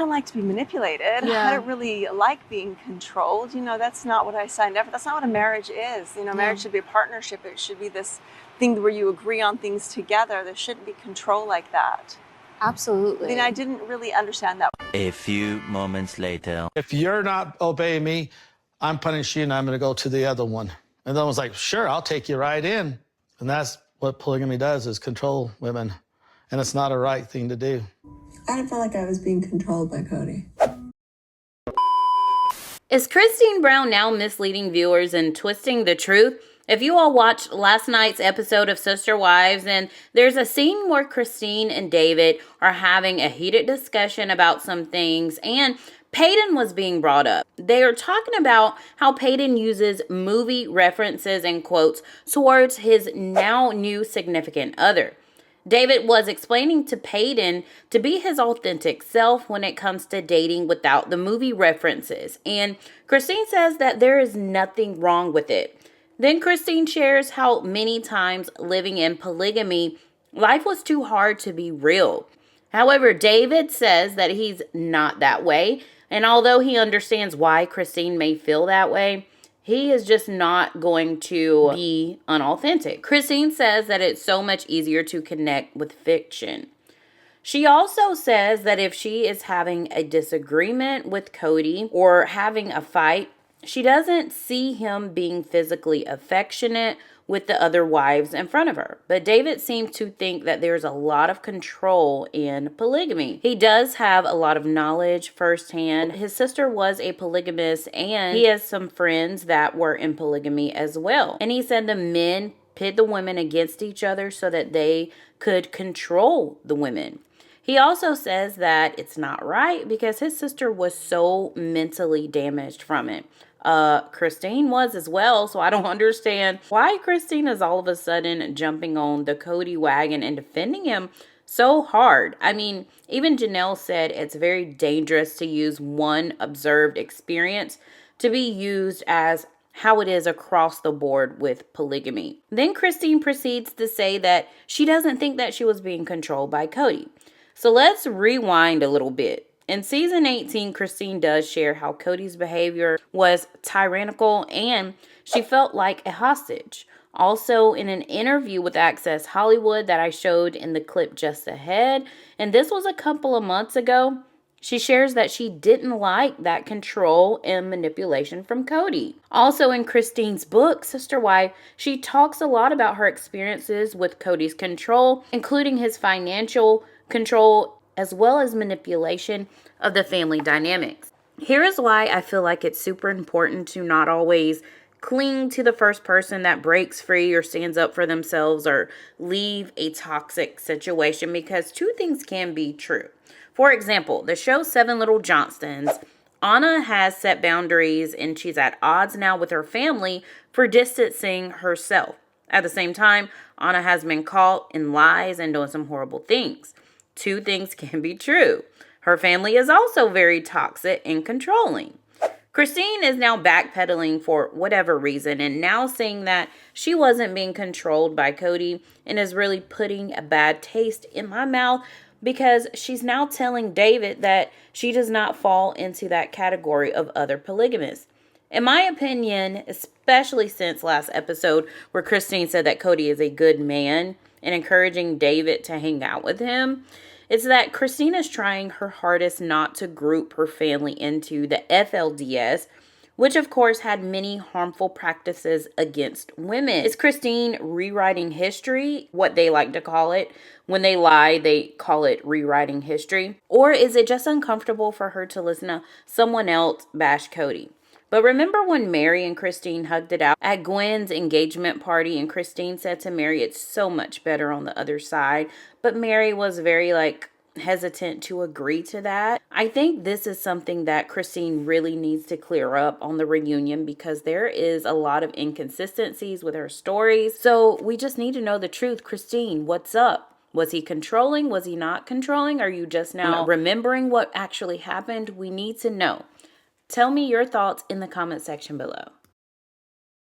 don't like to be manipulated. I don't really like being controlled. That's not what I signed up for. That's not what a marriage is. Marriage should be a partnership. It should be this thing where you agree on things together. There shouldn't be control like that. Absolutely. I didn't really understand that. A few moments later. If you're not obeying me, I'm punishing you and I'm going to go to the other one. And then I was like, sure, I'll take you right in. And that's what polygamy does, is control women. And it's not a right thing to do. I felt like I was being controlled by Kody. Is Christine Brown now misleading viewers and twisting the truth? If you all watched last night's episode of Sister Wives, and there's a scene where Christine and David are having a heated discussion about some things, and Peyton was being brought up. They are talking about how Peyton uses movie references and quotes towards his now new significant other. David was explaining to Peyton to be his authentic self when it comes to dating without the movie references. And Christine says that there is nothing wrong with it. Then Christine shares how many times living in polygamy, life was too hard to be real. However, David says that he's not that way. And although he understands why Christine may feel that way, he is just not going to be unauthentic. Christine says that it's so much easier to connect with fiction. She also says that if she is having a disagreement with Kody or having a fight, she doesn't see him being physically affectionate with the other wives in front of her. But David seems to think that there's a lot of control in polygamy. He does have a lot of knowledge firsthand. His sister was a polygamist, and he has some friends that were in polygamy as well. And he said the men pit the women against each other so that they could control the women. He also says that it's not right because his sister was so mentally damaged from it. Christine was as well, so I don't understand why Christine is all of a sudden jumping on the Kody wagon and defending him so hard. I mean, even Janelle said it's very dangerous to use one observed experience to be used as how it is across the board with polygamy. Then Christine proceeds to say that she doesn't think that she was being controlled by Kody. So let's rewind a little bit. In season 18, Christine does share how Kody's behavior was tyrannical and she felt like a hostage. Also, in an interview with Access Hollywood that I showed in the clip just ahead, and this was a couple of months ago, she shares that she didn't like that control and manipulation from Kody. Also, in Christine's book, Sister Wife, she talks a lot about her experiences with Kody's control, including his financial control as well as manipulation of the family dynamics. Here is why I feel like it's super important to not always cling to the first person that breaks free or stands up for themselves or leave a toxic situation, because two things can be true. For example, the show Seven Little Johnstons, Anna has set boundaries and she's at odds now with her family for distancing herself. At the same time, Anna has been caught in lies and doing some horrible things. Two things can be true. Her family is also very toxic and controlling. Christine is now backpedaling for whatever reason and now saying that she wasn't being controlled by Kody and is really putting a bad taste in my mouth because she's now telling David that she does not fall into that category of other polygamists. In my opinion, especially since last episode where Christine said that Kody is a good man and encouraging David to hang out with him, it's that Christine is trying her hardest not to group her family into the FLDS, which of course had many harmful practices against women. Is Christine rewriting history, what they like to call it? When they lie, they call it rewriting history. Or is it just uncomfortable for her to listen to someone else bash Kody? But remember when Mary and Christine hugged it out at Gwen's engagement party, and Christine said to Mary, it's so much better on the other side. But Mary was very hesitant to agree to that. I think this is something that Christine really needs to clear up on the reunion because there is a lot of inconsistencies with her stories. So we just need to know the truth. Christine, what's up? Was he controlling? Was he not controlling? Are you just now remembering what actually happened? We need to know. Tell me your thoughts in the comment section below.